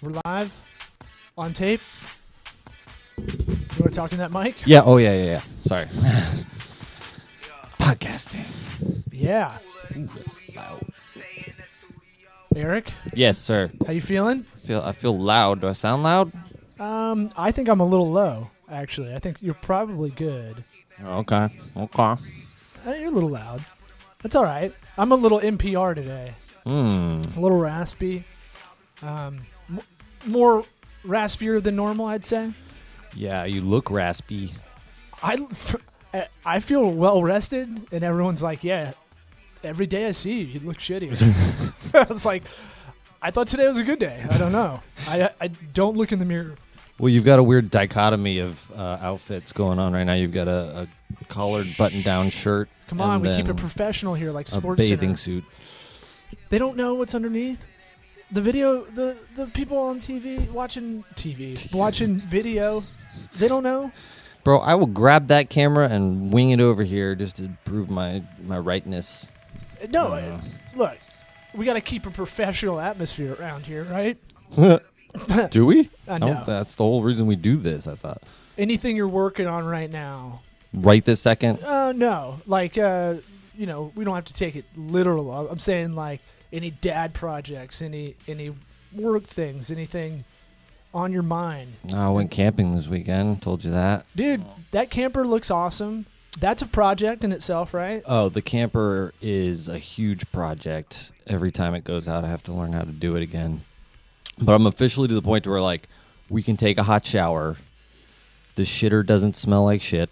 We're live on tape. You want to talk in that mic? Yeah. Oh, yeah. Sorry. Podcasting. Yeah. Ooh, that's loud. Eric, Yes, sir. how you feeling? I feel loud. Do I sound loud? I think I'm a little low, actually. I think you're probably good. Okay. You're a little loud. That's all right. I'm a little NPR today. A little raspy. More raspier than normal, I'd say. Yeah, you look raspy. I feel well rested, and everyone's like, yeah, every day I see you look shitty. I was like, I thought today was a good day. I don't know. I don't look in the mirror. Well, you've got a weird dichotomy of outfits going on right now. You've got a collared button-down shirt. Come on, and we keep then it professional here, like a Sports bathing Center. suit. They don't know what's underneath. The video, the people on TV watching video, they don't know. Bro, I will grab that camera and wing it over here just to prove my rightness. No, look, we got to keep a professional atmosphere around here, right? Do we? I know. That's the whole reason we do this, I thought. Anything you're working on right now? Right this second? No. Like, we don't have to take it literal. I'm saying, like, any dad projects, any work things, anything on your mind. I went camping this weekend. Told you that. Dude, that camper looks awesome. That's a project in itself, right? Oh, the camper is a huge project. Every time it goes out, I have to learn how to do it again. But I'm officially to the point where, like, we can take a hot shower. The shitter doesn't smell like shit.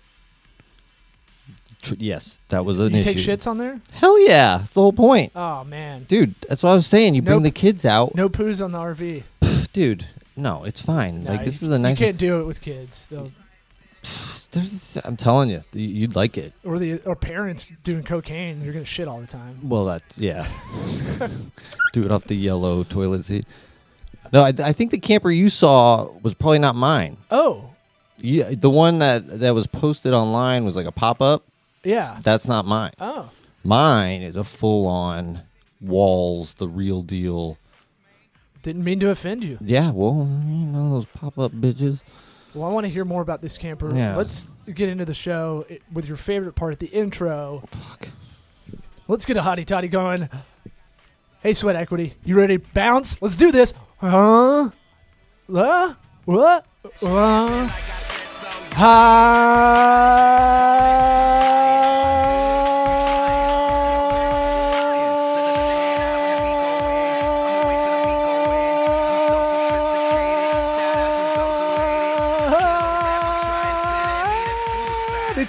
Yes, that was an issue. You take shits on there? Hell yeah. That's the whole point. Oh, man. Dude, that's what I was saying. You bring Nope. the kids out. No poos on the RV. Dude, no, it's fine. No, like, this is a nice... You can't do it with kids. I'm telling you, you'd like it. Or parents doing cocaine. You're going to shit all the time. Well, that's, yeah. Do it off the yellow toilet seat. No, I think the camper you saw was probably not mine. Oh. Yeah, the one that was posted online was like a pop-up. Yeah. That's not mine. Oh. Mine is a full-on walls, the real deal. Didn't mean to offend you. Yeah, well, those pop-up bitches. Well, I want to hear more about this camper. Yeah. Let's get into the show with your favorite part at the intro. Fuck. Let's get a hottie toddy going. Hey, Sweat Equity, you ready to bounce? Let's do this. Huh? What?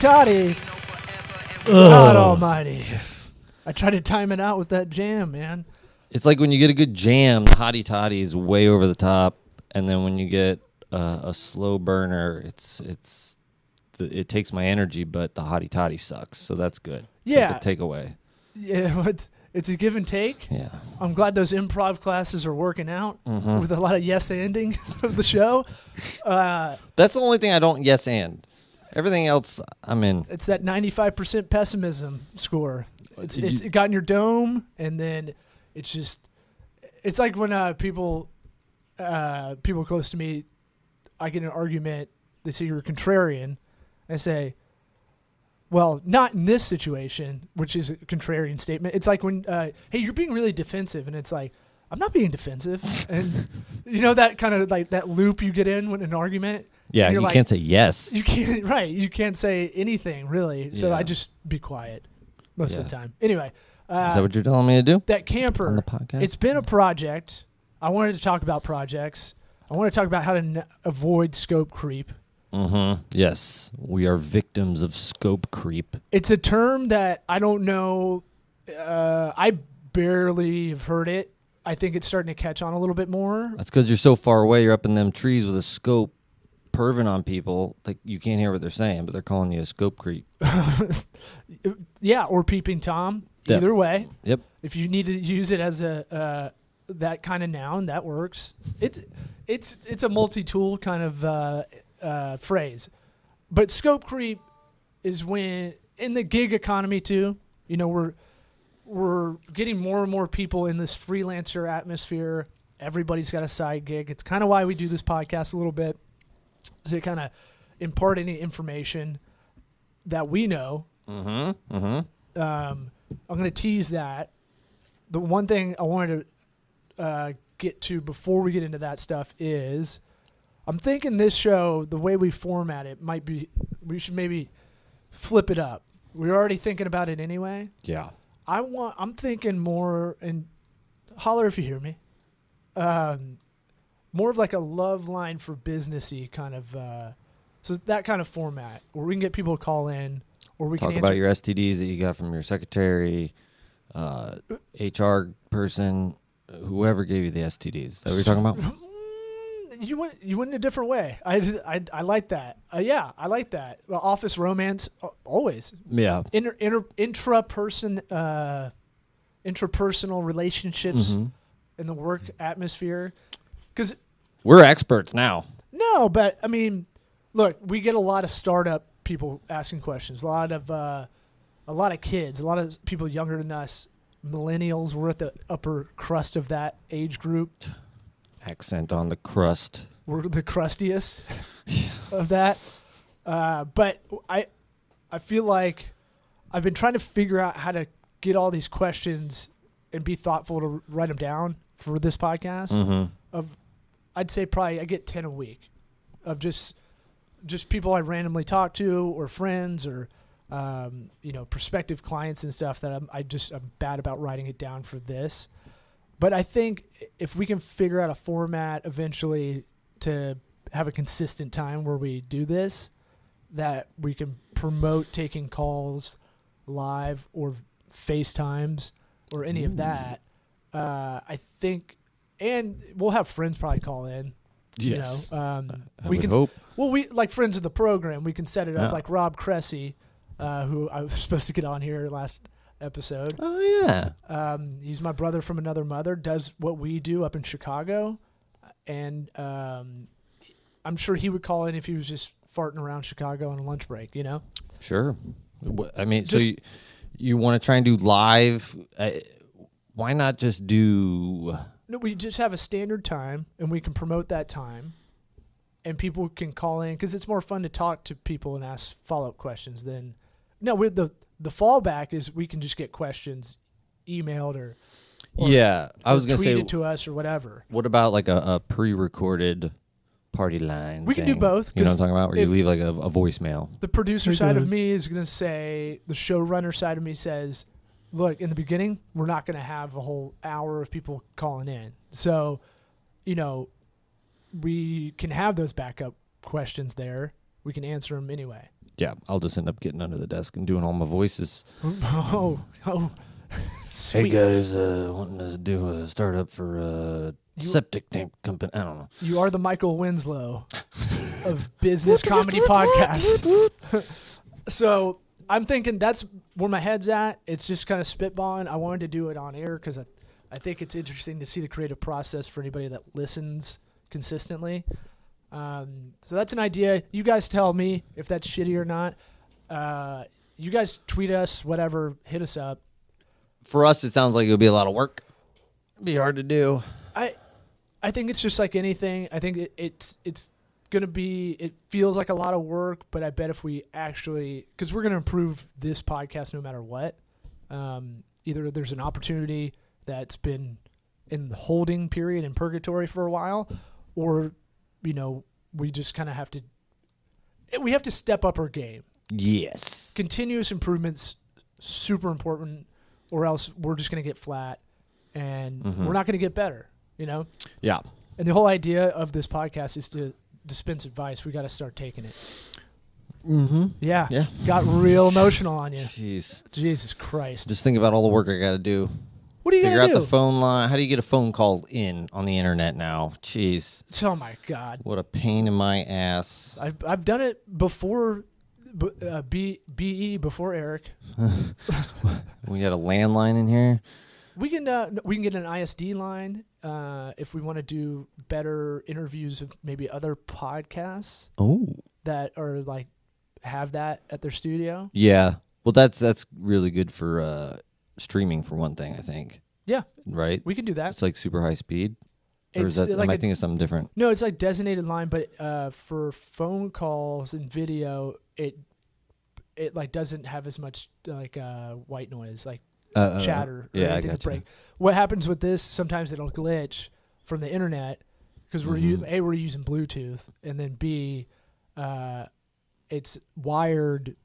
Toddy. God almighty. I tried to time it out with that jam, man. It's like when you get a good jam, the hottie toddy is way over the top, and then when you get a slow burner, it takes my energy, but the hottie toddy sucks, so that's good. It's Yeah. like a takeaway. Yeah, it's a give and take. Yeah. I'm glad those improv classes are working out Mhm. with a lot of yes ending of the show. That's the only thing I don't yes and. Everything else, I'm in. It's that 95% pessimism score. It got in your dome, and then it's like when people close to me, I get in an argument, they say you're a contrarian. I say, well, not in this situation, which is a contrarian statement. It's like when, hey, you're being really defensive, and it's like, I'm not being defensive. And you know that kind of like that loop you get in when an argument. Yeah, you can't say yes. You can't, right. You can't say anything, really. So Yeah. I just be quiet most of the Yeah. time. Anyway. Is that what you're telling me to do? That camper. On the podcast? It's been a project. I wanted to talk about projects. I want to talk about how to avoid scope creep. Mm-hmm. Yes, we are victims of scope creep. It's a term that I don't know. I barely have heard it. I think it's starting to catch on a little bit more. That's because you're so far away. You're up in them trees with a scope, perving on people. Like, you can't hear what they're saying, but they're calling you a scope creep. Yeah, or peeping Tom. Yep. Either way. Yep. If you need to use it as a that kind of noun, that works. It's a multi-tool kind of phrase. But scope creep is when in the gig economy too. You know, we're getting more and more people in this freelancer atmosphere Everybody's got a side gig. It's kind of why we do this podcast a little bit, to kind of impart any information that we know. Mm-hmm. Mm-hmm. I'm going to tease that. The one thing I wanted to get to before we get into that stuff is I'm thinking this show, the way we format it, might be we should maybe flip it up. We're already thinking about it anyway. Yeah. I'm thinking more, and holler if you hear me, more of like a love line for businessy kind of, so that kind of format where we can get people to call in, or we Talk can about your STDs that you got from your secretary, HR person, whoever gave you the STDs. Is that what you're talking about? You went in a different way. I like that. Yeah, I like that. Well, office romance, always. Yeah. Intrapersonal relationships in the work atmosphere. Because we're experts now. No, but I mean, look, we get a lot of startup people asking questions. A lot of kids, a lot of people younger than us, millennials. We're at the upper crust of that age group. Accent on the crust. We're the crustiest of that. But I feel like I've been trying to figure out how to get all these questions and be thoughtful to write them down for this podcast. Mm-hmm. I'd say probably I get 10 a week of just people I randomly talk to, or friends, or prospective clients and stuff that I'm bad about writing it down for this. But I think if we can figure out a format eventually to have a consistent time where we do this, that we can promote taking calls live or FaceTimes or any of that, I think, and we'll have friends probably call in. Yes. We can hope. Well, we like friends of the program. We can set it up like Rob Cressy, who I was supposed to get on here last episode. Oh yeah. He's my brother from another mother, does what we do up in Chicago, and I'm sure he would call in if he was just farting around Chicago on a lunch break, Sure. I mean, just, so you want to try and do live, why not just do... No, we just have a standard time, and we can promote that time, and people can call in, because it's more fun to talk to people and ask follow-up questions than... No, with the fallback is we can just get questions emailed or yeah, I was going to say tweeted to us or whatever. What about like a pre-recorded party line? We can do both. You know what I'm talking about? Where you leave like a voicemail. The producer side of me is going to say, the showrunner side of me says, look, in the beginning, we're not going to have a whole hour of people calling in. So, we can have those backup questions there. We can answer them anyway. Yeah, I'll just end up getting under the desk and doing all my voices. Oh, sweet. Hey guys, wanting to do a startup for a septic tank company. I don't know. You are the Michael Winslow of business comedy podcasts. So I'm thinking that's where my head's at. It's just kind of spitballing. I wanted to do it on air because I think it's interesting to see the creative process for anybody that listens consistently. So that's an idea. You guys tell me if that's shitty or not. You guys tweet us, whatever, hit us up. For us, it sounds like it'll be a lot of work. It'd be hard to do. I think it's just like anything. I think it's gonna be. It feels like a lot of work, but I bet if we actually, because we're gonna improve this podcast no matter what. Either there's an opportunity that's been in the holding period in purgatory for a while, or we just kind of have to step up our game. Yes. Continuous improvement's super important, or else we're just going to get flat, and we're not going to get better, Yeah. And the whole idea of this podcast is to dispense advice. We got to start taking it. Mm-hmm. Yeah. Yeah. Got real emotional on you. Jeez. Jesus Christ. Just think about all the work I got to do. What are you going to do? Figure out the phone line. How do you get a phone call in on the internet now? Jeez. Oh, my God. What a pain in my ass. I've done it before, BE, before Eric. We got a landline in here. We can get an ISD line if we want to do better interviews of maybe other podcasts. Oh. That are like have that at their studio. Yeah. Well, that's really good for streaming for one thing, I think. Yeah. Right? We can do that. It's like super high speed. Or is that, like am I thinking of something different? No, it's like designated line, but for phone calls and video, it like doesn't have as much like white noise, like chatter. Or Yeah, I anything to got you. break. What happens with this? Sometimes it'll glitch from the internet because we're we're using Bluetooth, and then B, it's wired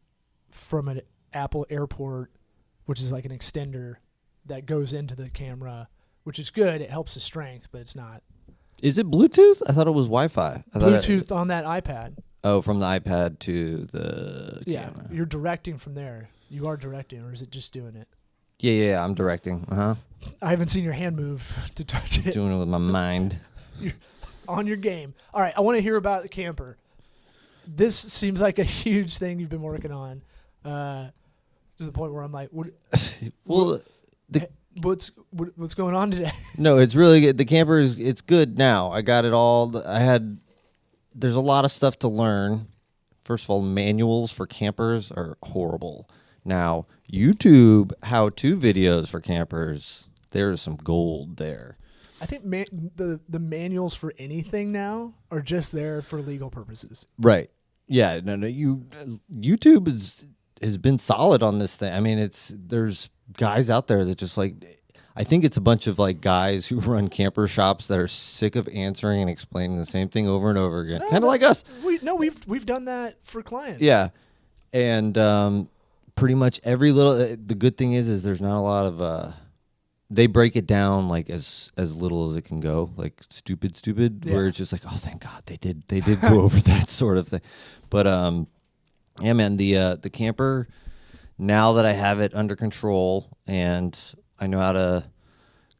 from an Apple AirPort, which is like an extender that goes into the camera, which is good. It helps the strength, but it's not. Is it Bluetooth? I thought it was Wi-Fi. Bluetooth on that iPad. Oh, from the iPad to the camera. You're directing from there. You are directing, or is it just doing it? Yeah, I'm directing. I haven't seen your hand move to touch it. Doing it with my mind. You're on your game. All right, I want to hear about the camper. This seems like a huge thing you've been working on, to the point where I'm like, Well, what's going on today? no, it's really good. The camper it's good now. I got it all. There's a lot of stuff to learn. First of all, manuals for campers are horrible. Now, YouTube how-to videos for campers, there's some gold there. I think the manuals for anything now are just there for legal purposes. Right. Yeah. No. YouTube has been solid on this thing. I mean, there's guys out there that just like, I think it's a bunch of like guys who run camper shops that are sick of answering and explaining the same thing over and over again, kind of like us. We've done that for clients. Yeah, and pretty much every little. The good thing is there's not a lot of. They break it down like as little as it can go, like stupid, yeah. where it's just like, oh, thank God they did go over that sort of thing. But yeah, man, the camper, now that I have it under control and I know how to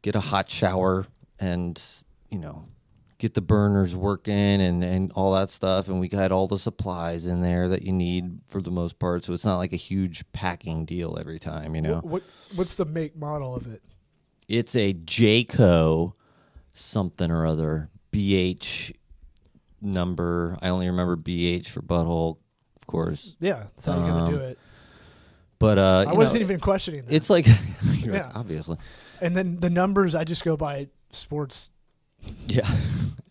get a hot shower and, get the burners working and all that stuff. And we got all the supplies in there that you need for the most part. So it's not like a huge packing deal every time, What's the make model of it? It's a Jayco something or other. BH number. I only remember BH for butthole, of course. Yeah, that's how you're going to do it. But I wasn't even questioning that. It's like, like, obviously. And then the numbers, I just go by sports. Yeah.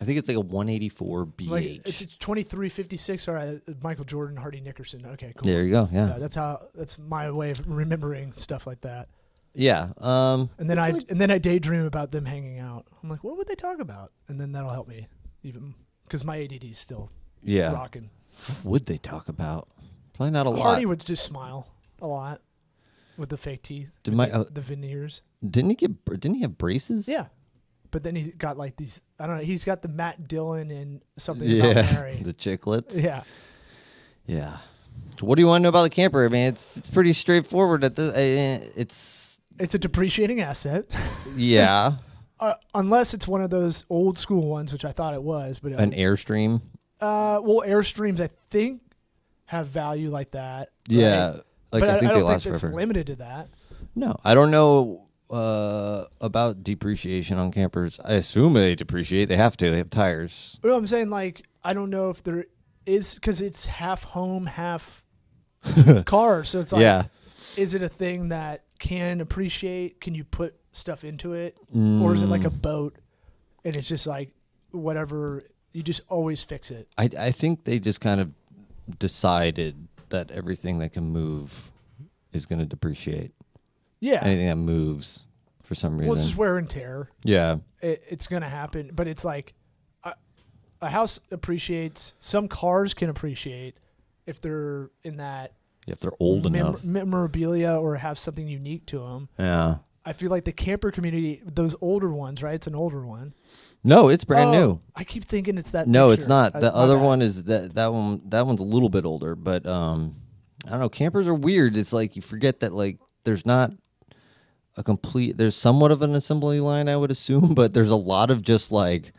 I think it's like a 184 BH. Like it's 2356. All right, Michael Jordan, Hardy Nickerson. Okay, cool. There you go. Yeah. That's my way of remembering stuff like that. Yeah. And then I daydream about them hanging out. I'm like, what would they talk about? And then that'll help me even because my ADD is still rocking. What would they talk about? Probably not a lot. Hardy would just smile a lot with the fake teeth, the veneers. Didn't he have braces? Yeah. But then he's got like these, I don't know, he's got the Matt Dillon and something about Mary. The chiclets. Yeah. Yeah. So what do you want to know about the camper? I mean, it's pretty straightforward. It's a depreciating asset. Yeah. Unless it's one of those old school ones, which I thought it was. But an Airstream? Well, Airstreams, I think, have value like that. Yeah. Right? Like, but I think they last it's forever. limited to that. No, I don't know about depreciation on campers. I assume they depreciate. They have to. They have tires. But I'm saying, like, I don't know if there is, because it's half home, half car. So it's like, is it a thing that can appreciate? Can you put stuff into it? Or is it like a boat and it's just like whatever, you just always fix it? I think they just kind of decided that everything that can move is going to depreciate. Yeah. Anything that moves for some reason. Well, it's just wear and tear. Yeah. It's going to happen. But it's like a house appreciates. Some cars can appreciate if they're in that. If they're old enough. Memorabilia or have something unique to them. Yeah. I feel like the camper community, those older ones, right? It's an older one. No, it's brand new. I keep thinking it's that. No, picture. it's not. The other one is that one. That one's a little bit older, but I don't know. Campers are weird. It's like you forget that like there's not a complete. There's somewhat of an assembly line, I would assume, but there's a lot of just like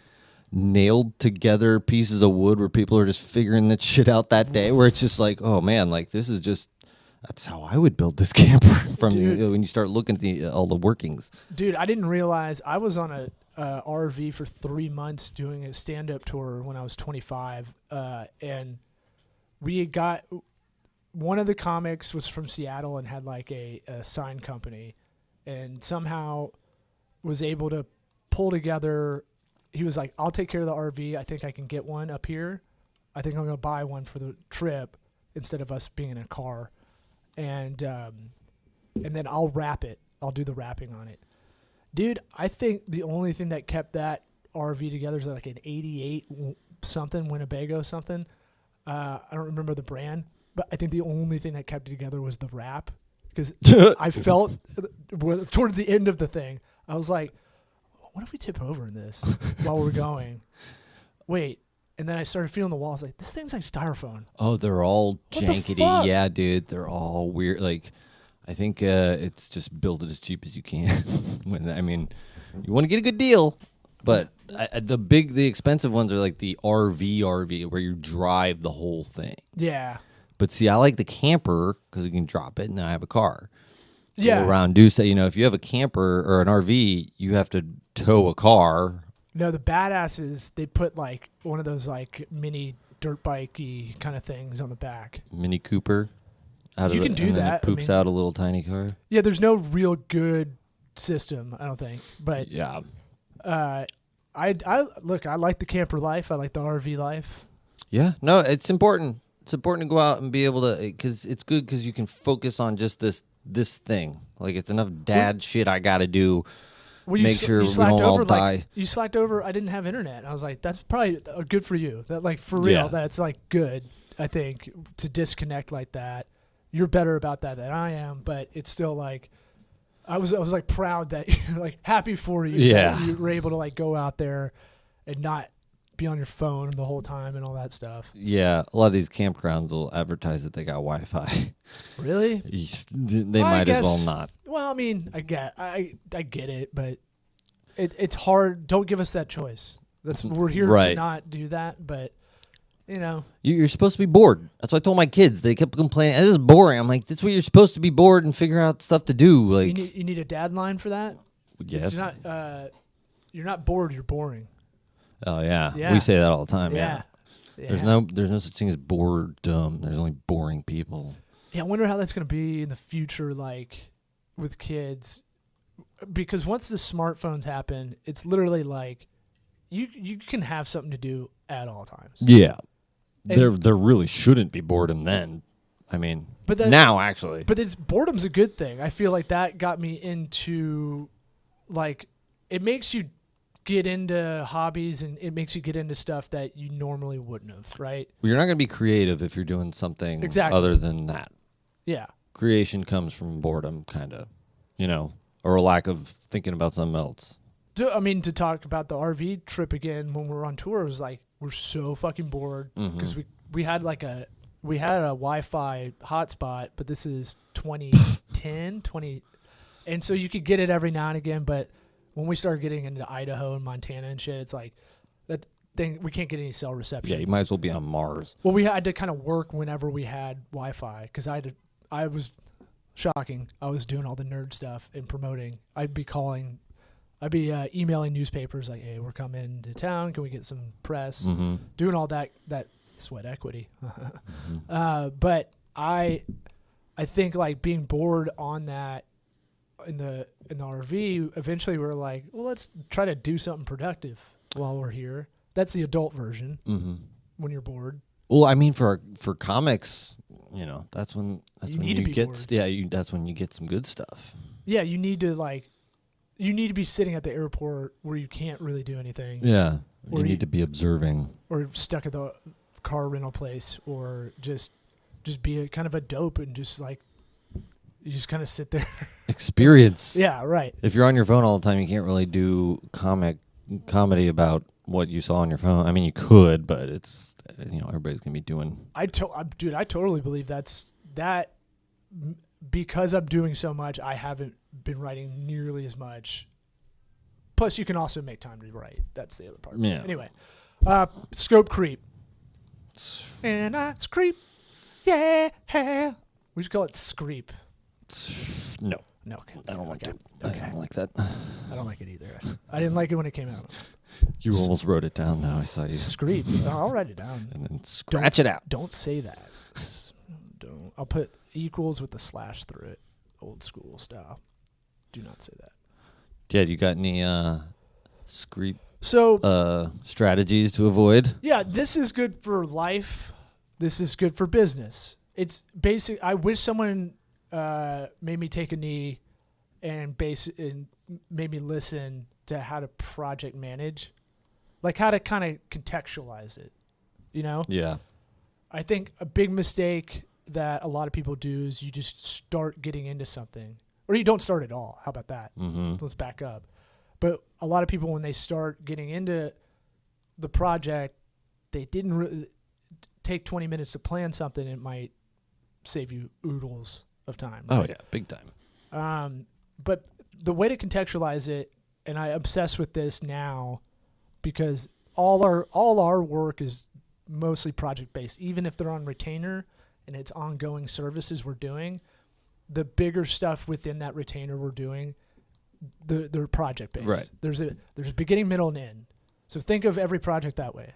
nailed together pieces of wood where people are just figuring that shit out that day. Where it's just like, oh man, like this is just. That's how I would build this camper from when you start looking at all the workings. Dude, I didn't realize I was on a RV for 3 months doing a stand-up tour when I was 25, and we got one of the comics was from Seattle and had like a sign company, and somehow was able to pull together he was like, I'll take care of the RV. I think I can get one up here. I think I'm going to buy one for the trip instead of us being in a car. And then I'll wrap it. I'll do the wrapping on it. Dude, I think the only thing that kept that RV together is like an 88 something, Winnebago something. I don't remember the brand, but I think the only thing that kept it together was the wrap. Because I felt towards the end of the thing, I was like, what if we tip over in this while we're going? Wait. And then I started feeling the walls like, this thing's like styrofoam. Oh, they're all What the jankety. fuck? Yeah, dude. They're all weird. Like, I think it's just build it as cheap as you can. I mean, you want to get a good deal, but the expensive ones are like the RV where you drive the whole thing. Yeah. But see, I like the camper because you can drop it and then I have a car. Yeah. Go around, do say, if you have a camper or an RV, you have to tow a car. No, the badasses, they put like one of those like mini dirt bike-y kind of things on the back. Mini Cooper. You can do and then that. It poops out a little tiny car. Yeah, there's no real good system, I don't think. But Yeah. I like the camper life. I like the RV life. Yeah. No, it's important. It's important to go out and be able to, because it's good because you can focus on just this thing. Like, it's enough dad shit I got to do. Well, Make sure we don't all die. You slacked over. I didn't have internet. And I was like, that's probably good for you. That like for real. Yeah. That's like good. I think to disconnect like that. You're better about that than I am, but it's still like I was like proud that like happy for you. Yeah. That you were able to like go out there and not be on your phone the whole time and all that stuff. Yeah. A lot of these campgrounds will advertise that they got Wi-Fi. Really? They might as well not. Well, I mean, I get it, but it's hard. Don't give us that choice. We're here to Right. not do that, but You're supposed to be bored. That's what I told my kids. They kept complaining, this is boring. I'm like, that's what you're supposed to be bored and figure out stuff to do. Like, you need a dad line for that. yes. It's you're not bored. You're boring. Oh yeah. Yeah. We say that all the time. Yeah. Yeah. There's no such thing as boredom. There's only boring people. Yeah, I wonder how that's going to be in the future, like with kids, because once the smartphones happen, it's literally like you can have something to do at all times. Yeah. And- There really shouldn't be boredom then. I mean, But now actually. But boredom's a good thing. I feel like that got me into, like, it makes you get into hobbies and it makes you get into stuff that you normally wouldn't have, right? Well, you're not going to be creative if you're doing something Exactly. other than that. Yeah. Creation comes from boredom, kind of, or a lack of thinking about something else. To talk about the RV trip again when we were on tour, it was like, we're so fucking bored because we had a Wi-Fi hotspot, but this is 2010, and so you could get it every now and again, but when we started getting into Idaho and Montana and shit, it's like that thing, we can't get any cell reception. Yeah, you might as well be on Mars. Well, we had to kind of work whenever we had Wi-Fi because I was shocking. I was doing all the nerd stuff and promoting. I'd be emailing newspapers like, hey, we're coming to town. Can we get some press? Mm-hmm. Doing all that sweat equity. But I think like being bored on that in the RV, eventually we're like, well, let's try to do something productive while we're here. That's the adult version when you're bored. Well, I mean, for comics, that's when need to you be get bored. that's when you get some good stuff. Yeah, you need to be sitting at the airport where you can't really do anything. Yeah, Or you need to be observing. Or stuck at the car rental place, or just be a kind of a dope and just like you just kind of sit there. Experience. Yeah, right. If you're on your phone all the time, you can't really do comedy about what you saw on your phone. I mean, you could, but it's everybody's gonna be doing. Dude, I totally believe that because I'm doing so much, I haven't been writing nearly as much. Plus, you can also make time to write. That's the other part. Yeah. Anyway, scope creep. And it's creep. Yeah. We should call it screep. No, No, okay. I don't like it. Okay. I don't like that. I don't like it either. I didn't like it when it came out. You almost wrote it down, though. I saw you. Screep. I'll write it down. And then scratch it out. Don't say that. Don't. I'll put equals with the slash through it. Old school style. Do not say that. Jed, you got any screep So strategies to avoid. yeah, this is good for life. This is good for business. It's basic. I wish someone made me take a knee and made me listen to how to project manage, like how to kind of contextualize it. You know? Yeah. I think a big mistake that a lot of people do is you just start getting into something, or you don't start at all. How about that? Mm-hmm. Let's back up. But a lot of people, when they start getting into the project, they didn't take 20 minutes to plan something. It might save you oodles of time. Oh, right? yeah, big time. But the way to contextualize it, and I obsess with this now, because all our work is mostly project based. Even if they're on retainer and it's ongoing services we're doing, the bigger stuff within that retainer we're doing, they're project based. Right. There's a beginning, middle, and end. So think of every project that way.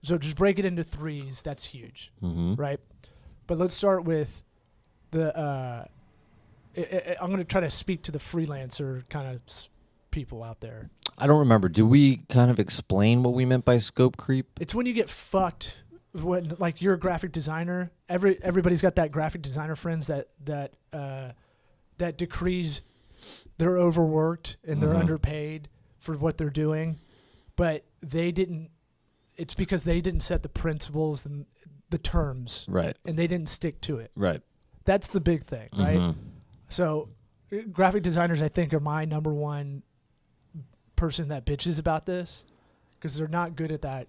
So just break it into threes. That's huge, Mm-hmm. right? But let's start with the. I'm going to try to speak to the freelancer kind of people out there. I don't remember. Do we kind of explain what we meant by scope creep? It's when you get fucked. When like you're a graphic designer, everybody's got that graphic designer friends that decrees they're overworked and they're Mhm. underpaid for what they're doing, but they didn't. It's because they didn't set the principles and the terms, Right. and they didn't stick to it. Right. That's the big thing, right? Mhm. So, graphic designers, I think, are my number one person that bitches about this because they're not good at that.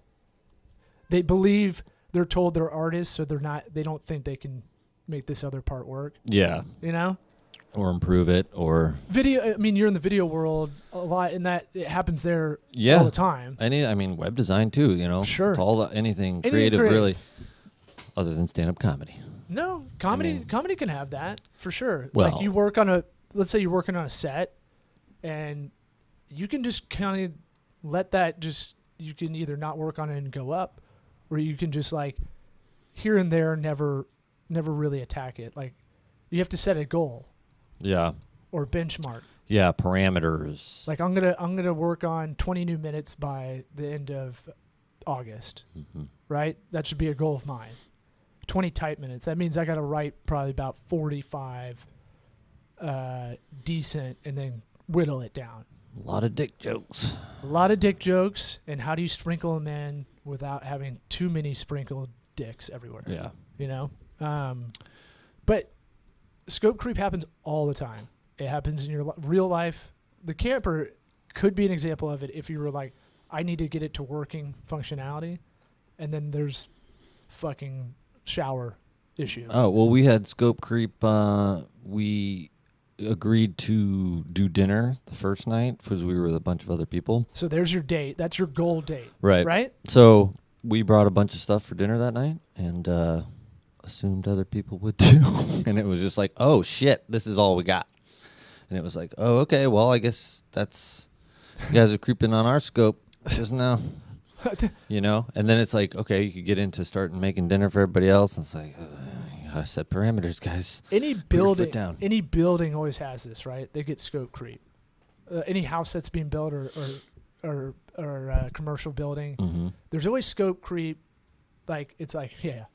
They believe they're told they're artists, so they don't think they can make this other part work. Yeah. You know? Or improve it, or Video, I mean, you're in the video world a lot, and that it happens there yeah. all the time. I mean, web design too. You know, Sure. It's all anything Anything creative, creative. really, other than stand-up comedy. No, comedy mean- comedy can have that for sure. Well- like you let's say you're working on a set, and you can just kind of let that you can either not work on it and go up, or you can just like here and there never really attack it. Like you have to set a goal Yeah. or benchmark. Yeah. Parameters. Like I'm gonna work on 20 new minutes by the end of August, Mhm. right? That should be a goal of mine. 20 tight minutes. That means I got to write probably about 45 decent and then whittle it down. A lot of dick jokes. A lot of dick jokes, and how do you sprinkle them in without having too many sprinkled dicks everywhere? Yeah. You know? But scope creep happens all the time. It happens in your real life. The camper could be an example of it if you were like, I need to get it to working functionality, and then there's fucking shower issue. Oh well, we had scope creep. We agreed to do dinner the first night because we were with a bunch of other people. So there's your date. That's your goal date. Right. Right? So we brought a bunch of stuff for dinner that night and assumed other people would too. And it was just like, oh shit, this is all we got. And it was like, oh okay, well I guess you guys are creeping on our scope just now. You know? And then it's like, okay, you could get into starting making dinner for everybody else. And it's like, you gotta set parameters, guys. Any Put your foot building, down. any building always has this, right? They get scope creep. Any house that's being built or commercial building, Mm-hmm. there's always scope creep. Like it's like, yeah,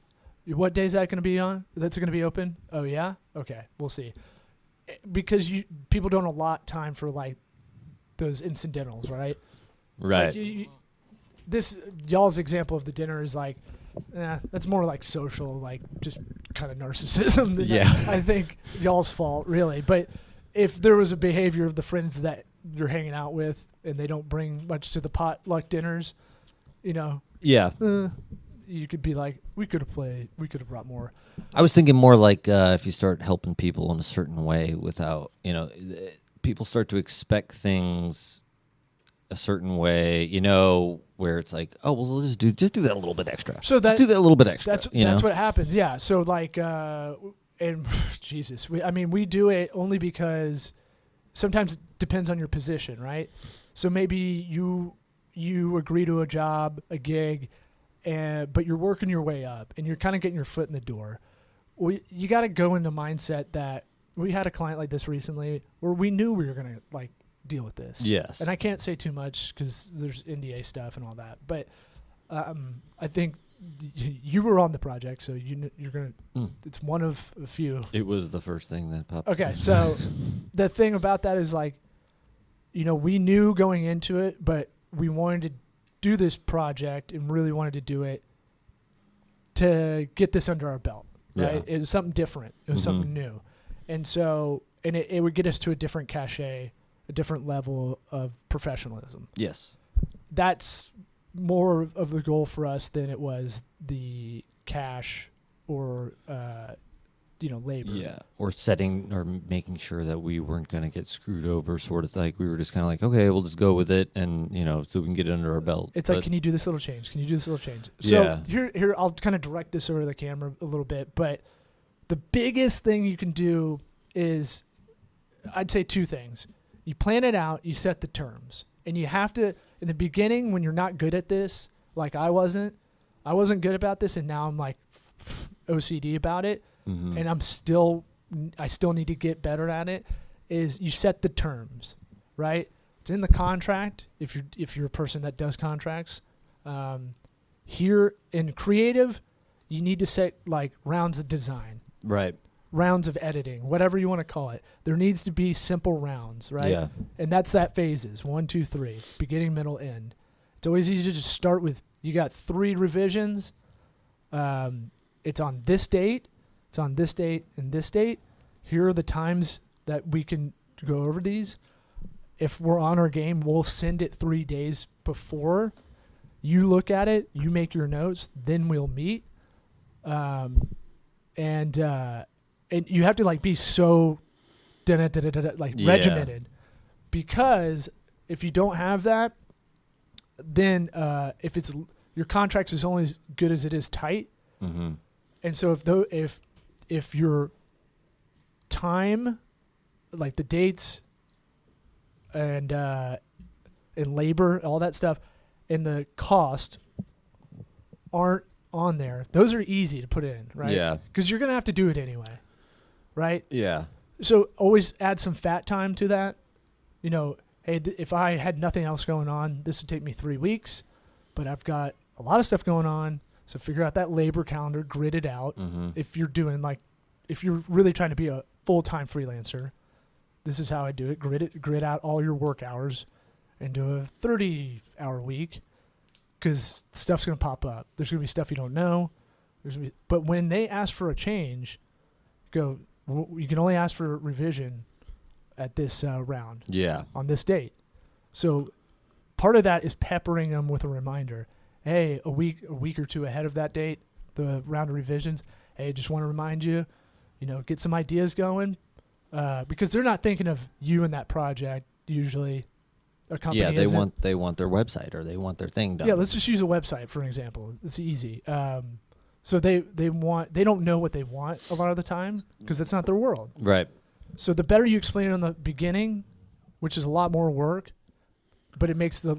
what day is that going to be on? That's going to be open? Oh yeah, okay, we'll see. Because people don't allot time for like those incidentals, right? Right. Like this y'all's example of the dinner is like, that's more like social, like just kind of narcissism. Than Yeah. I think y'all's fault, really. But if there was a behavior of the friends that you're hanging out with and they don't bring much to the potluck dinners, you know, Yeah. you could be like, we could have brought more. I was thinking more like if you start helping people in a certain way without, people start to expect things a certain way, where it's like, oh, well, just do that a little bit extra. So just do that a little bit extra. That's what happens. Yeah. So like, and Jesus, we do it only because sometimes it depends on your position, right? So maybe you agree to a job, a gig, but you're working your way up and you're kind of getting your foot in the door. Well, you got to go into mindset that we had a client like this recently where we knew we were going to like deal with this. Yes. And I can't say too much because there's NDA stuff and all that. But I think you were on the project, so you're going to it's one of a few. It was the first thing that popped up. Okay, so the thing about that is like, we knew going into it, but we wanted to do this project and really wanted to do it to get this under our belt, right? Yeah. It was something different. It was something new. And so, and it would get us to a different cachet, a different level of professionalism. Yes. That's more of the goal for us than it was the cash or, labor. Yeah. Or setting or making sure that we weren't going to get screwed over, sort of like we were just kind of like, okay, we'll just go with it. And, so we can get it under our belt. It's like, can you do this little change? Can you do this little change? So here, I'll kind of direct this over the camera a little bit, but the biggest thing you can do is, I'd say two things. You plan it out, you set the terms, and you have to, in the beginning when you're not good at this, like I wasn't good about this, and now I'm like OCD about it, and I still need to get better at it, is you set the terms, right? It's in the contract if you're a person that does contracts. Here in creative, you need to set like rounds of design. Right. Rounds of editing, whatever you want to call it. There needs to be simple rounds, right? Yeah. And that's that phases, 1, 2, 3, beginning, middle, end. It's always easy to just start with, you got 3 revisions. It's on this date. It's on this date and this date. Here are the times that we can go over these. If we're on our game, we'll send it 3 days before. You look at it, you make your notes, then we'll meet. And you have to like be so regimented, because if you don't have that, then if it's your contract is only as good as it is tight, and so if your time, like the dates and labor, all that stuff, and the cost aren't on there, those are easy to put in, right? Yeah. Because you're going to have to do it anyway, right? Yeah. So always add some fat time to that. Hey, if I had nothing else going on, this would take me 3 weeks, but I've got a lot of stuff going on. So figure out that labor calendar, grid it out. If you're doing if you're really trying to be a full-time freelancer, this is how I do it. Grid out all your work hours and do a 30-hour week. Because stuff's going to pop up. There's going to be stuff you don't know. But when they ask for a change, you can only ask for a revision at this round. Yeah. On this date. So part of that is peppering them with a reminder. Hey, a week or two ahead of that date, the round of revisions. Hey, just want to remind you, get some ideas going. Because they're not thinking of you and that project usually. A company they want their website, or they want their thing done. Yeah, let's just use a website for an example. It's easy. So they don't know what they want a lot of the time because it's not their world. Right. So the better you explain it in the beginning, which is a lot more work, but it makes the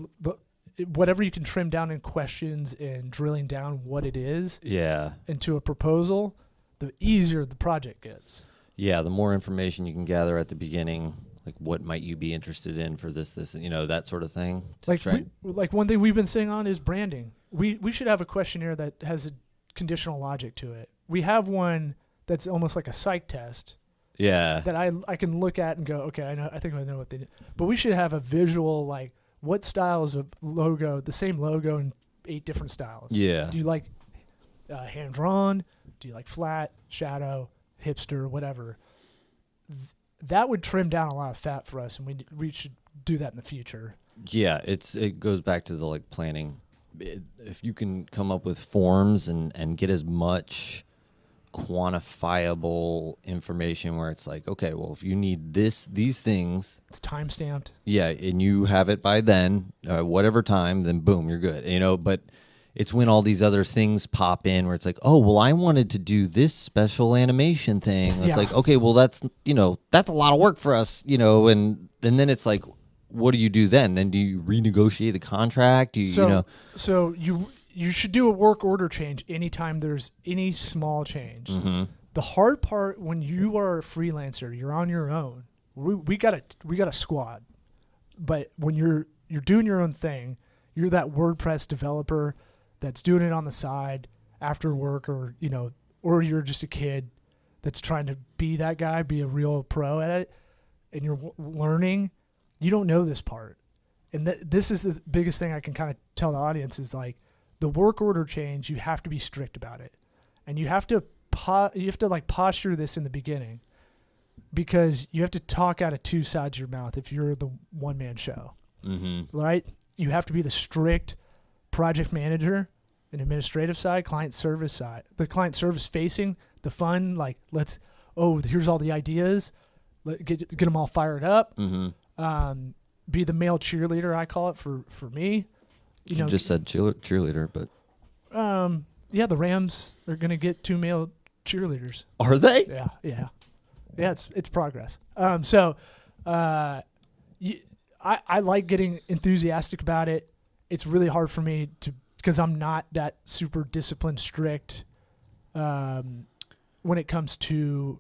whatever you can trim down in questions and drilling down what it is into a proposal, the easier the project gets. Yeah, the more information you can gather at the beginning, like what might you be interested in for this, that sort of thing. Like one thing we've been saying on is branding. We should have a questionnaire that has a conditional logic to it. We have one that's almost like a psych test. Yeah. That I can look at and go, okay, I think I know what they do. But we should have a visual, like what styles of logo, the same logo in 8 different styles. Yeah. Do you like hand drawn? Do you like flat, shadow, hipster, whatever? That would trim down a lot of fat for us, and we should do that in the future. Yeah, it goes back to the planning. If you can come up with forms and get as much quantifiable information where it's like, okay, well, if you need these things, it's time stamped. Yeah, and you have it by then, whatever time, then boom, you're good. But it's when all these other things pop in where it's like, oh, well, I wanted to do this special animation thing. It's like, okay, well, that's a lot of work for us, and then it's like, what do you do then? Then do you renegotiate the contract? So you should do a work order change anytime there's any small change. Mm-hmm. The hard part when you are a freelancer, you're on your own. We got a squad. But when you're doing your own thing, you're that WordPress developer that's doing it on the side after work, or or you're just a kid that's trying to be that guy, be a real pro at it, and you're learning. You don't know this part, and this is the biggest thing I can kind of tell the audience is like the work order change. You have to be strict about it, and you have to like posture this in the beginning, because you have to talk out of two sides of your mouth if you're the one-man show, right? You have to be the strict project manager and administrative side, client service side, the client service facing, the fun, like here's all the ideas, get them all fired up. Be the male cheerleader, I call it for me. You just said cheerleader, but yeah, the Rams are gonna get 2 male cheerleaders. Are they? Yeah. It's progress. I like getting enthusiastic about it. It's really hard for me because I'm not that super disciplined, strict. When it comes to,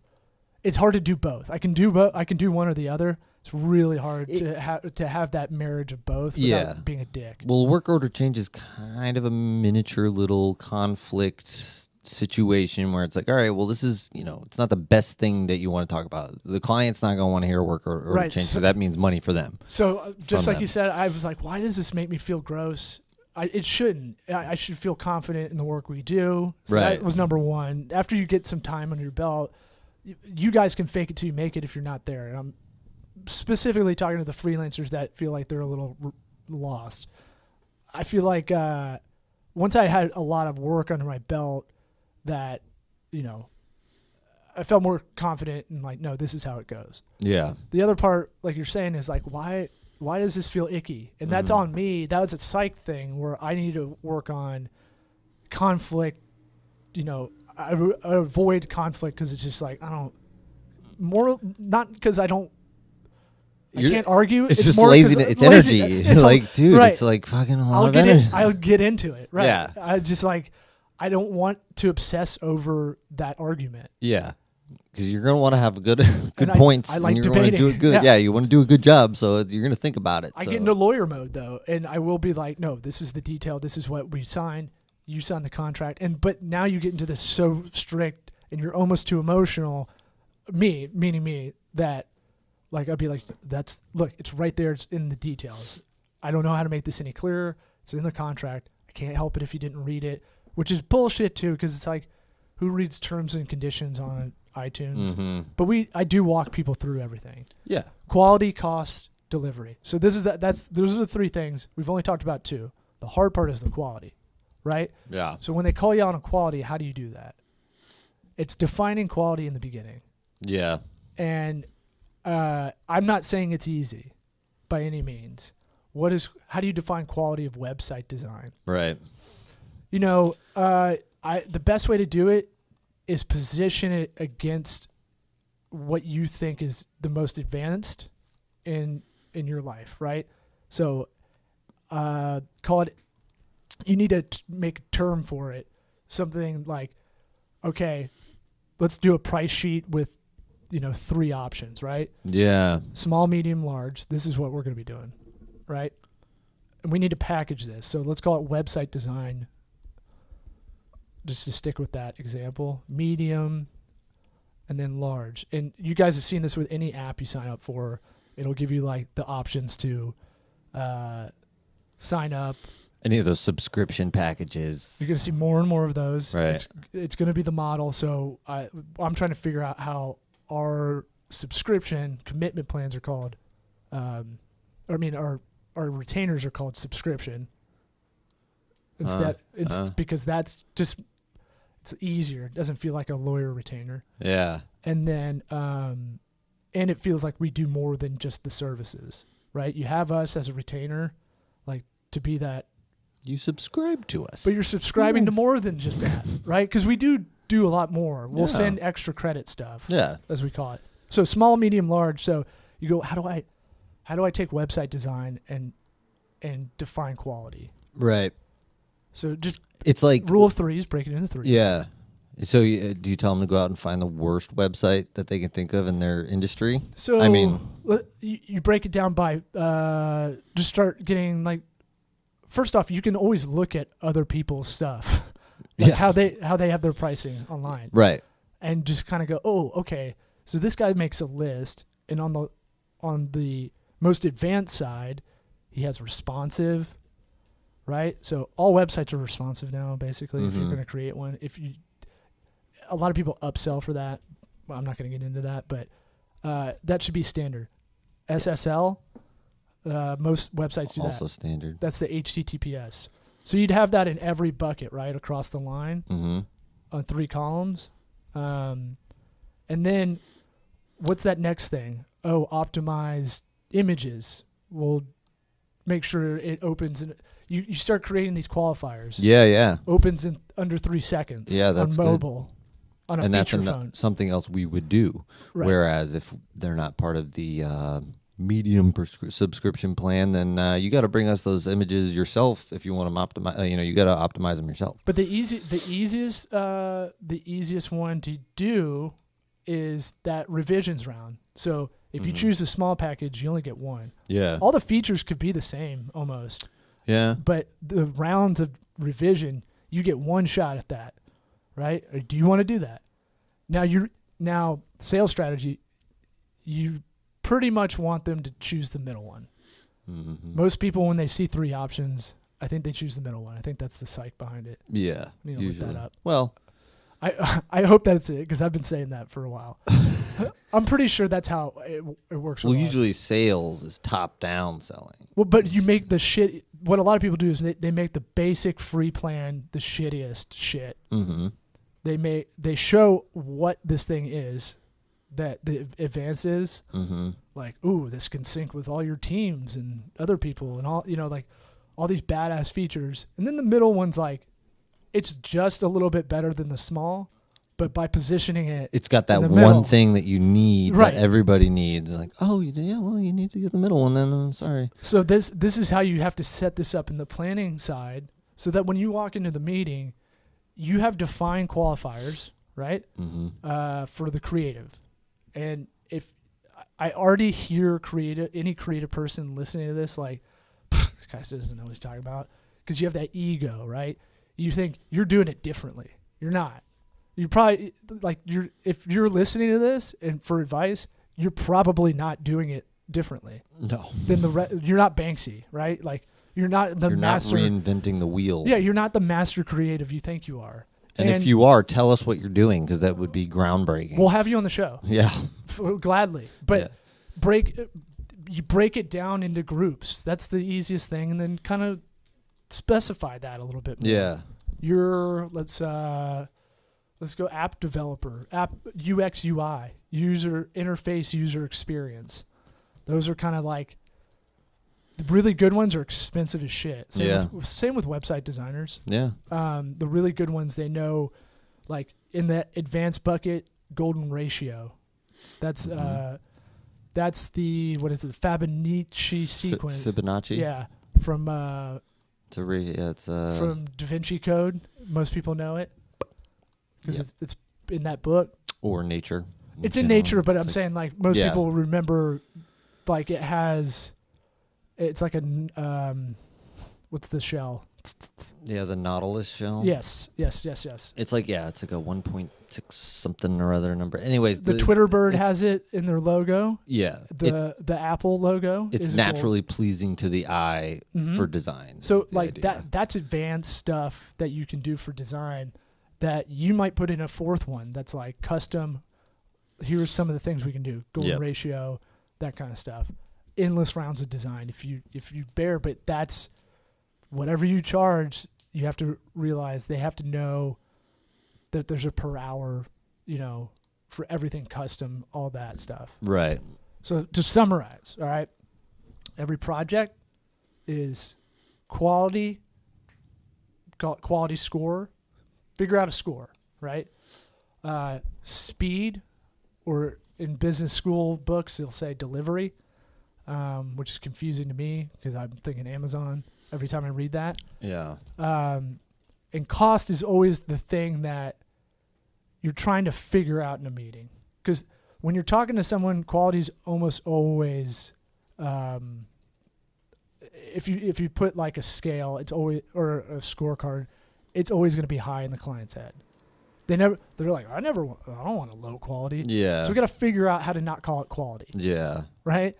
it's hard to do both. I can do both. I can do one or the other. It's really hard to have that marriage of both without being a dick. Well, work order change is kind of a miniature little conflict situation where it's like, all right, well, this is, it's not the best thing that you want to talk about. The client's not going to want to hear a work order change, so that means money for them. So just like you said, I was like, why does this make me feel gross? It shouldn't. I should feel confident in the work we do. So that was number one. After you get some time under your belt, you guys can fake it till you make it if you're not there. And I'm specifically talking to the freelancers that feel like they're a little lost. I feel like once I had a lot of work under my belt, that, I felt more confident and like, no, this is how it goes. Yeah. The other part, like you're saying, is like, why does this feel icky? And that's on me. That was a psych thing where I need to work on conflict. I avoid conflict because it's just like, not because I can't argue. It's just laziness. It's energy. It's like, dude, right. It's like fucking a lot of energy. I'll get into it. Right. Yeah. I just like, I don't want to obsess over that argument. Yeah. Because you're going to want to have good points. I like and you're debating. Want to do it good. Yeah, you want to do a good job, so you're going to think about it. I get into lawyer mode, though, and I will be like, no, this is the detail. This is what we signed. You signed the contract. But now you get into this so strict, and you're almost too emotional, meaning me, that like I'd be like, look, it's right there. It's in the details. I don't know how to make this any clearer. It's in the contract. I can't help it if you didn't read it, which is bullshit, too, because it's like, who reads terms and conditions on iTunes? But I do walk people through everything. Yeah. Quality, cost, delivery. So those are the three things. We've only talked about two. The hard part is the quality, right? Yeah. So when they call you out on quality, how do you do that? It's defining quality in the beginning. Yeah. And I'm not saying it's easy by any means. How do you define quality of website design? Right. The best way to do it is position it against what you think is the most advanced in your life, right? So call it, you need to make a term for it. Something like, okay, let's do a price sheet with, 3 options, right? Yeah. Small, medium, large. This is what we're going to be doing, right? And we need to package this. So let's call it website design. Just to stick with that example, medium, and then large. And you guys have seen this with any app you sign up for. It'll give you like the options to sign up. Any of those subscription packages. You're going to see more and more of those. Right. It's going to be the model. So I'm trying to figure out how our subscription commitment plans are called. Our retainers are called subscription. Instead, because that's just, it's easier. It doesn't feel like a lawyer retainer. Yeah. And then, and it feels like we do more than just the services, right? You have us as a retainer, like to be that. You subscribe to us. But you're subscribing to more than just that, right? Because we do a lot more. We'll send extra credit stuff, as we call it. So small, medium, large. So you go, how do I take website design and define quality? Right. So just it's like rule of threes, break it into 3. Yeah. So do you tell them to go out and find the worst website that they can think of in their industry? So I mean, you break it down by just start getting like. First off, you can always look at other people's stuff, like how they have their pricing online, right? And just kind of go, oh, okay. So this guy makes a list, and on the most advanced side, he has responsive, right? So all websites are responsive now, basically. If you're going to create one, a lot of people upsell for that. Well, I'm not going to get into that, but that should be standard. SSL. Most websites do that. Also standard. That's the HTTPS. So you'd have that in every bucket, right, across the line on 3 columns. And then what's that next thing? Oh, optimized images. We'll make sure it opens. And you start creating these qualifiers. Yeah. Opens in under 3 seconds. Yeah, that's on mobile. Good. On a and feature that's phone. Something else we would do. Right. Whereas if they're not part of the medium subscription plan, then you got to bring us those images yourself if you want them optimize. You got to optimize them yourself. But the easiest one to do is that revisions round. So if you choose the small package, you only get 1. Yeah. All the features could be the same almost. Yeah. But the rounds of revision, you get 1 shot at that, right? Or do you want to do that? Now sales strategy, you pretty much want them to choose the middle one. Mm-hmm. Most people, when they see 3 options, I think they choose the middle one. I think that's the psych behind it. Yeah. Look that up. Well, I hope that's it, because I've been saying that for a while. I'm pretty sure that's how it works. Well, usually sales is top-down selling. Well, but you make the shit. What a lot of people do is they make the basic free plan the shittiest shit. Mm-hmm. They show what this thing is, that the advance is. Mm-hmm. Like, ooh, this can sync with all your teams and other people and all, like all these badass features. And then the middle one's like, it's just a little bit better than the small, but by positioning it, it's got that one middle thing that you need, right, that everybody needs. Like, oh, yeah, well, you need to get the middle one then. I'm sorry. So this is how you have to set this up in the planning side, so that when you walk into the meeting, you have defined qualifiers, right? Mm-hmm. For the creative. And if I already hear any creative person listening to this, like, this guy doesn't know what he's talking about, because you have that ego, right? You think you're doing it differently. You're not. You're probably if you're listening to this and for advice, you're probably not doing it differently. No. Than you're not Banksy, right? Like, you're not the master. You're not reinventing the wheel. Yeah, you're not the master creative you think you are. And if you are, tell us what you're doing, because that would be groundbreaking. We'll have you on the show. Yeah. Gladly. But yeah. You break it down into groups. That's the easiest thing, and then kind of specify that a little bit more. Yeah. Let's go app developer, app UX UI, user interface, user experience. Those are kind of like, the really good ones are expensive as shit. Same with website designers. Yeah. The really good ones, they know, like in the advanced bucket, golden ratio. That's that's the, what is it, Fibonacci sequence. Fibonacci. Yeah, from from Da Vinci Code. Most people know it because it's in that book. Or Nature. It's in Nature, but I'm saying like most people remember, like it's like a what's the shell? Yeah, the Nautilus shell. Yes. It's like it's like a 1.6 something or other number. Anyways, the Twitter bird has it in their logo. Yeah, the Apple logo. It's naturally pleasing to the eye for design. So like that's advanced stuff that you can do for design that you might put in a fourth one that's like custom. Here's some of the things we can do: golden ratio, that kind of stuff. Endless rounds of design. If you bear, but that's whatever you charge. You have to realize they have to know that there's a per hour, for everything custom, all that stuff. Right. So to summarize, all right, every project is quality score. Figure out a score, right? Speed, or in business school books, they'll say delivery, which is confusing to me because I'm thinking Amazon every time I read that. Yeah. And cost is always the thing that you're trying to figure out in a meeting. Because when you're talking to someone, quality's almost always, if you put like a scale, it's always, or a scorecard, it's always going to be high in the client's head. They're like, I don't want a low quality. Yeah. So we got to figure out how to not call it quality. Yeah. Right?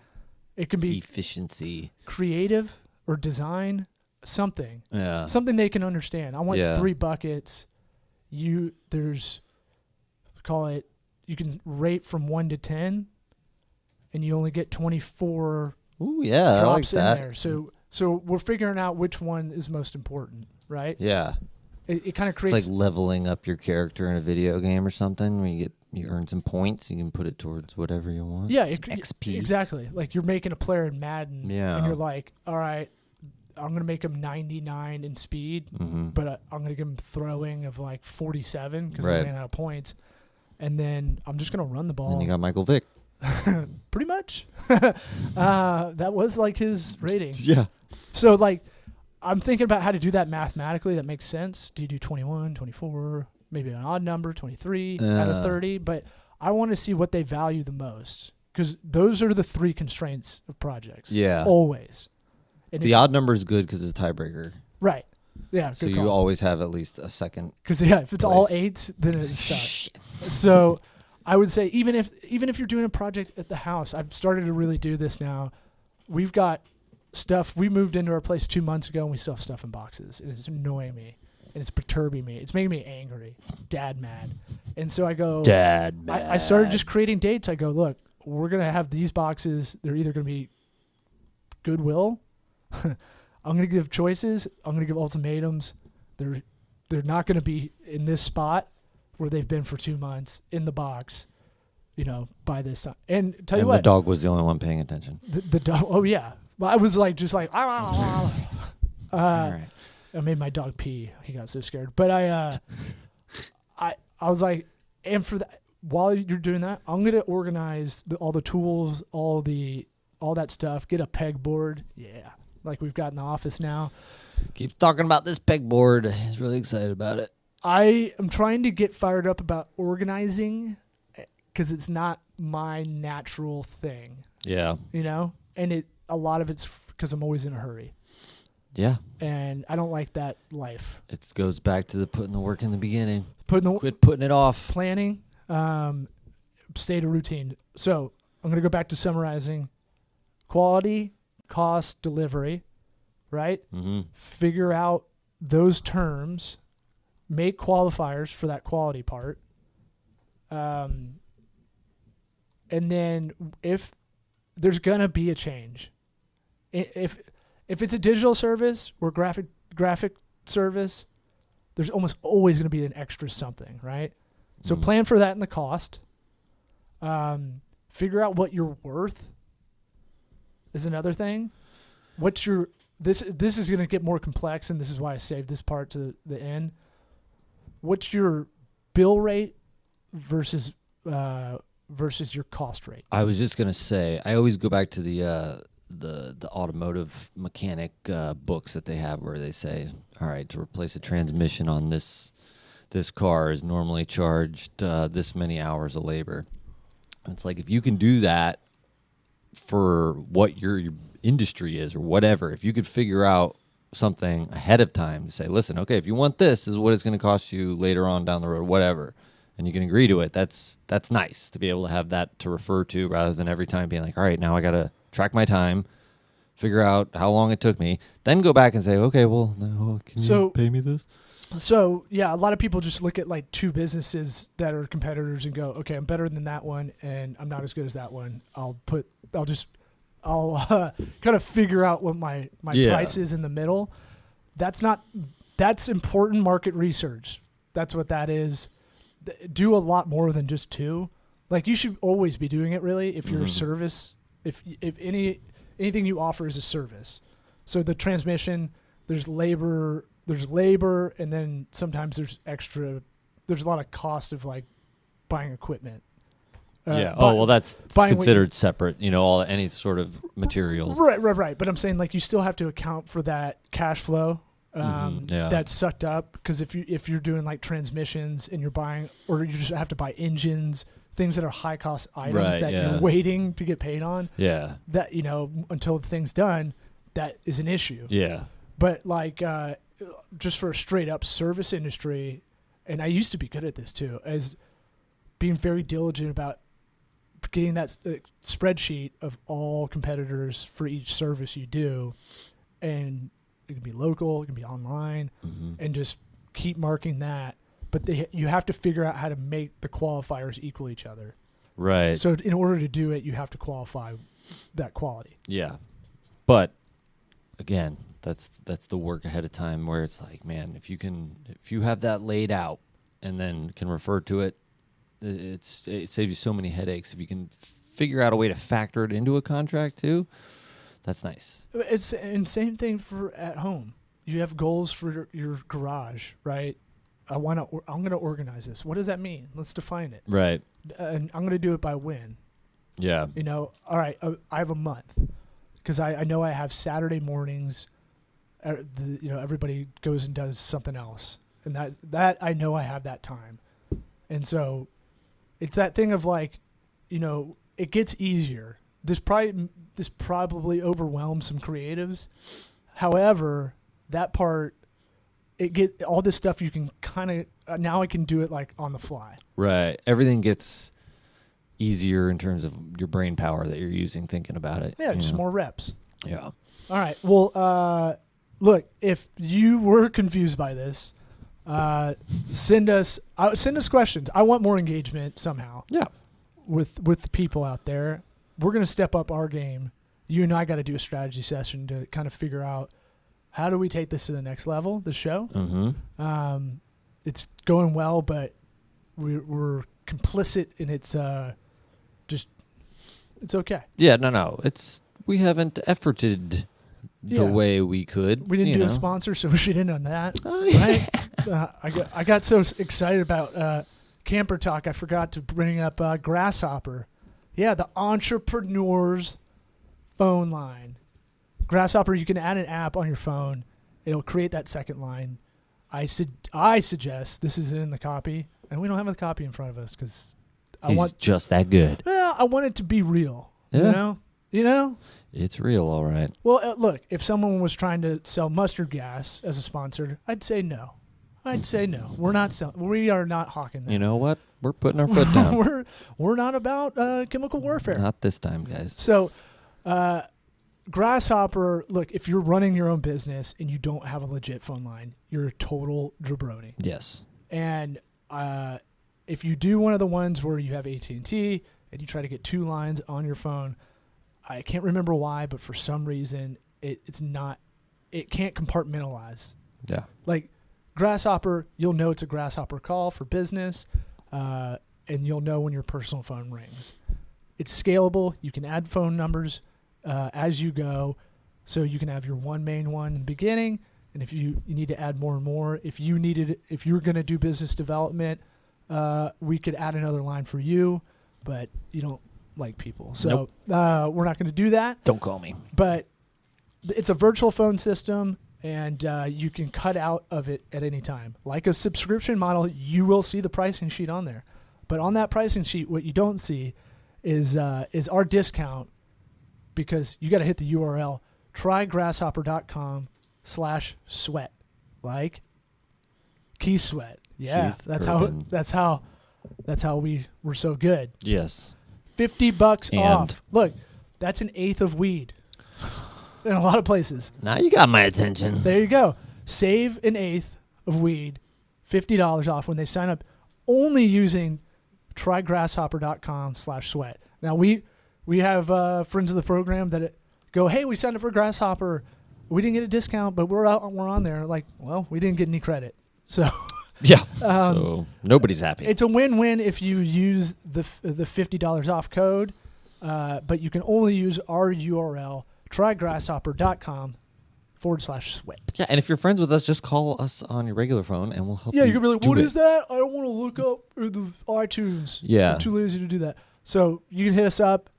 It can be efficiency, creative, or design, something. Yeah. Something they can understand. I want 3 buckets. You can rate from 1 to 10, and you only get 24 Ooh, yeah, drops I like that. in there. So we're figuring out which one is most important, right? Yeah. It kind of creates... It's like leveling up your character in a video game or something where you earn some points. You can put it towards whatever you want. Yeah. XP. Exactly. Like you're making a player in Madden, yeah. and you're like, all right, I'm going to make him 99 in speed, but I'm going to give him throwing of like 47 because I ran out of points. And then I'm just going to run the ball. And you got Michael Vick. Pretty much. That was like his rating. Yeah. So like I'm thinking about how to do that mathematically. That makes sense. Do you do 21, 24, maybe an odd number, 23 out of 30? But I want to see what they value the most because those are the 3 constraints of projects. Yeah. Always. And the odd number is good because it's a tiebreaker. Right. Yeah. So you always have at least a second. Because if it's all 8s, then it sucks. So I would say even if you're doing a project at the house, I've started to really do this now. We've got stuff. We moved into our place 2 months ago, and we still have stuff in boxes. It's annoying me, and it's perturbing me. It's making me angry, dad mad. And so I go, dad mad. I started just creating dates. I go, look, we're gonna have these boxes. They're either gonna be Goodwill. I'm going to give choices. I'm going to give ultimatums. They're not going to be in this spot where they've been for 2 months in the box, by this time. And tell you what. the dog was the only one paying attention. The dog. Oh, yeah. Well, I was like, just like, All right. I made my dog pee. He got so scared. But I was like, and for that, while you're doing that, I'm going to organize all the tools, all that stuff, get a pegboard. Yeah. Like we've got in the office now. Keep talking about this pegboard. He's really excited about it. I am trying to get fired up about organizing because it's not my natural thing. Yeah. And a lot of it's because I'm always in a hurry. Yeah. And I don't like that life. It goes back to putting the work in the beginning. Quit putting it off. Planning, state of routine. So I'm going to go back to summarizing. Quality, cost, delivery, right? Mm-hmm. Figure out those terms, make qualifiers for that quality part. And then if there's going to be a change, if it's a digital service or graphic service, there's almost always going to be an extra something, right? So plan for that in the cost. Figure out what you're worth is another thing. This is going to get more complex, and this is why I saved this part to the end. What's your bill rate versus your cost rate? I was just going to say, I always go back to the automotive mechanic books that they have where they say, all right, to replace a transmission on this car is normally charged this many hours of labor. And it's like if you can do that for what your industry is or whatever, if you could figure out something ahead of time to say, listen, okay, if you want this is what it's going to cost you later on down the road, whatever, and you can agree to it, that's nice to be able to have that to refer to rather than every time being like, all right, now I got to track my time, figure out how long it took me, then go back and say, okay, well, now can you pay me this? So, yeah, a lot of people just look at like 2 businesses that are competitors and go, okay, I'm better than that one and I'm not as good as that one. I'll kind of figure out what my price is in the middle. That's important market research. That's what that is. Do a lot more than just 2. Like you should always be doing it really if you're a service, if anything you offer is a service. So the transmission, there's labor, and then sometimes there's a lot of cost of like buying equipment. That's considered separate, any sort of materials. Right. But I'm saying like you still have to account for that cash flow that's sucked up. Because if you're doing like transmissions and you're buying, or you just have to buy engines, things that are high cost items that you're waiting to get paid on. Yeah. That, until the thing's done, that is an issue. Yeah. But like just for a straight up service industry, and I used to be good at this too, as being very diligent about getting that spreadsheet of all competitors for each service you do, and it can be local, it can be online, and just keep marking that. But you have to figure out how to make the qualifiers equal each other. Right. So in order to do it, you have to qualify that quality. Yeah. But again, that's the work ahead of time, where it's like, man, if you have that laid out and then can refer to it, it saves you so many headaches. If you can figure out a way to factor it into a contract too, that's nice. It's and same thing for at home. You have goals for your garage, right? I'm going to organize this. What does that mean? Let's define it. Right. And I'm going to do it by when. Yeah. All right, I have a month, because I know I have Saturday mornings. Everybody goes and does something else, and that I know I have that time, and so it's that thing of like, it gets easier. This probably overwhelms some creatives. However, that part, all this stuff you can kind of now I can do it like on the fly. Right. Everything gets easier in terms of your brain power that you're using thinking about it. Yeah, just more reps. Yeah. All right. Well, look, if you were confused by this, send us questions. I want more engagement somehow. Yeah. With the people out there, we're gonna step up our game. You and I got to do a strategy session to kind of figure out how do we take this to the next level. The show. Mm-hmm. It's going well, but we're complicit in its it's okay. Yeah. No. We haven't efforted the way we could. We didn't do a sponsor, so we should end on that. Right? I got so excited about Camper Talk, I forgot to bring up Grasshopper. Yeah, the entrepreneur's phone line. Grasshopper, you can add an app on your phone. It'll create that second line. I suggest, this is in the copy, and we don't have the copy in front of us because He's just that good. Well, I want it to be real. Yeah. You know? It's real, all right. Well, look, if someone was trying to sell mustard gas as a sponsor, I'd say no. We're not selling. We are not hawking that. You know what? We're putting our foot down. we're not about chemical warfare. Not this time, guys. So, Grasshopper, look, if you're running your own business and you don't have a legit phone line, you're a total jabroni. Yes. And if you do one of the ones where you have AT&T and you try to get two lines on your phone, I can't remember why, but for some reason it can't compartmentalize. Yeah. Like Grasshopper, you'll know it's a Grasshopper call for business, and you'll know when your personal phone rings. It's scalable. You can add phone numbers as you go, so you can have your one main one in the beginning, and if you need to add more and more, if you're going to do business development, we could add another line for you, but you don't like people, so nope. We're not going to do that. Don't call me. But it's a virtual phone system, and you can cut out of it at any time. Like a subscription model, you will see the pricing sheet on there, but on that pricing sheet, what you don't see is our discount, because you got to hit the URL trygrasshopper.com/sweat, like Keith Sweat. Yeah, Keith that's Urban. how we were so good. Yes. $50 off. Look, that's an eighth of weed in a lot of places. Now you got my attention. There you go. Save an eighth of weed, $50 off when they sign up, only using trygrasshopper.com/sweat. Now we have friends of the program that go, hey, we signed up for Grasshopper. We didn't get a discount, but we're on there. Like, well, we didn't get any credit. So yeah. So nobody's happy. It's a win-win if you use the $50 off code, but you can only use our URL, trygrasshopper.com/sweat. Yeah, and if you're friends with us, just call us on your regular phone, and we'll help you. Yeah, you can be like, what it. is that? I don't want to look up the iTunes. Yeah. I'm too lazy to do that. So you can hit us up.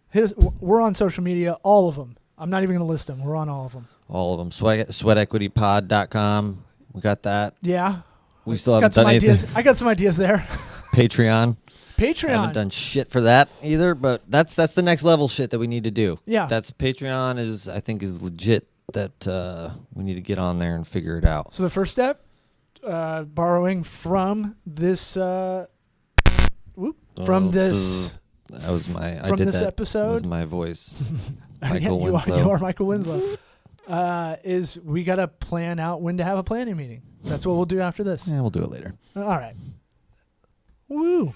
We're on social media, all of them. I'm not even going to list them. We're on all of them. All of them. Sweatequitypod.com. We got that. Yeah. We still haven't got some done anything. ideas. I got some ideas there. Patreon. Patreon. Haven't done shit for that either, but that's the next level shit that we need to do. Yeah. That's Patreon I think is legit that we need to get on there and figure it out. So the first step, borrowing from this That was my from this episode. Was my voice. Michael Winslow. You are Michael Winslow. Is we got to plan out when to have a planning meeting. That's what we'll do after this. Yeah, we'll do it later. All right. Woo.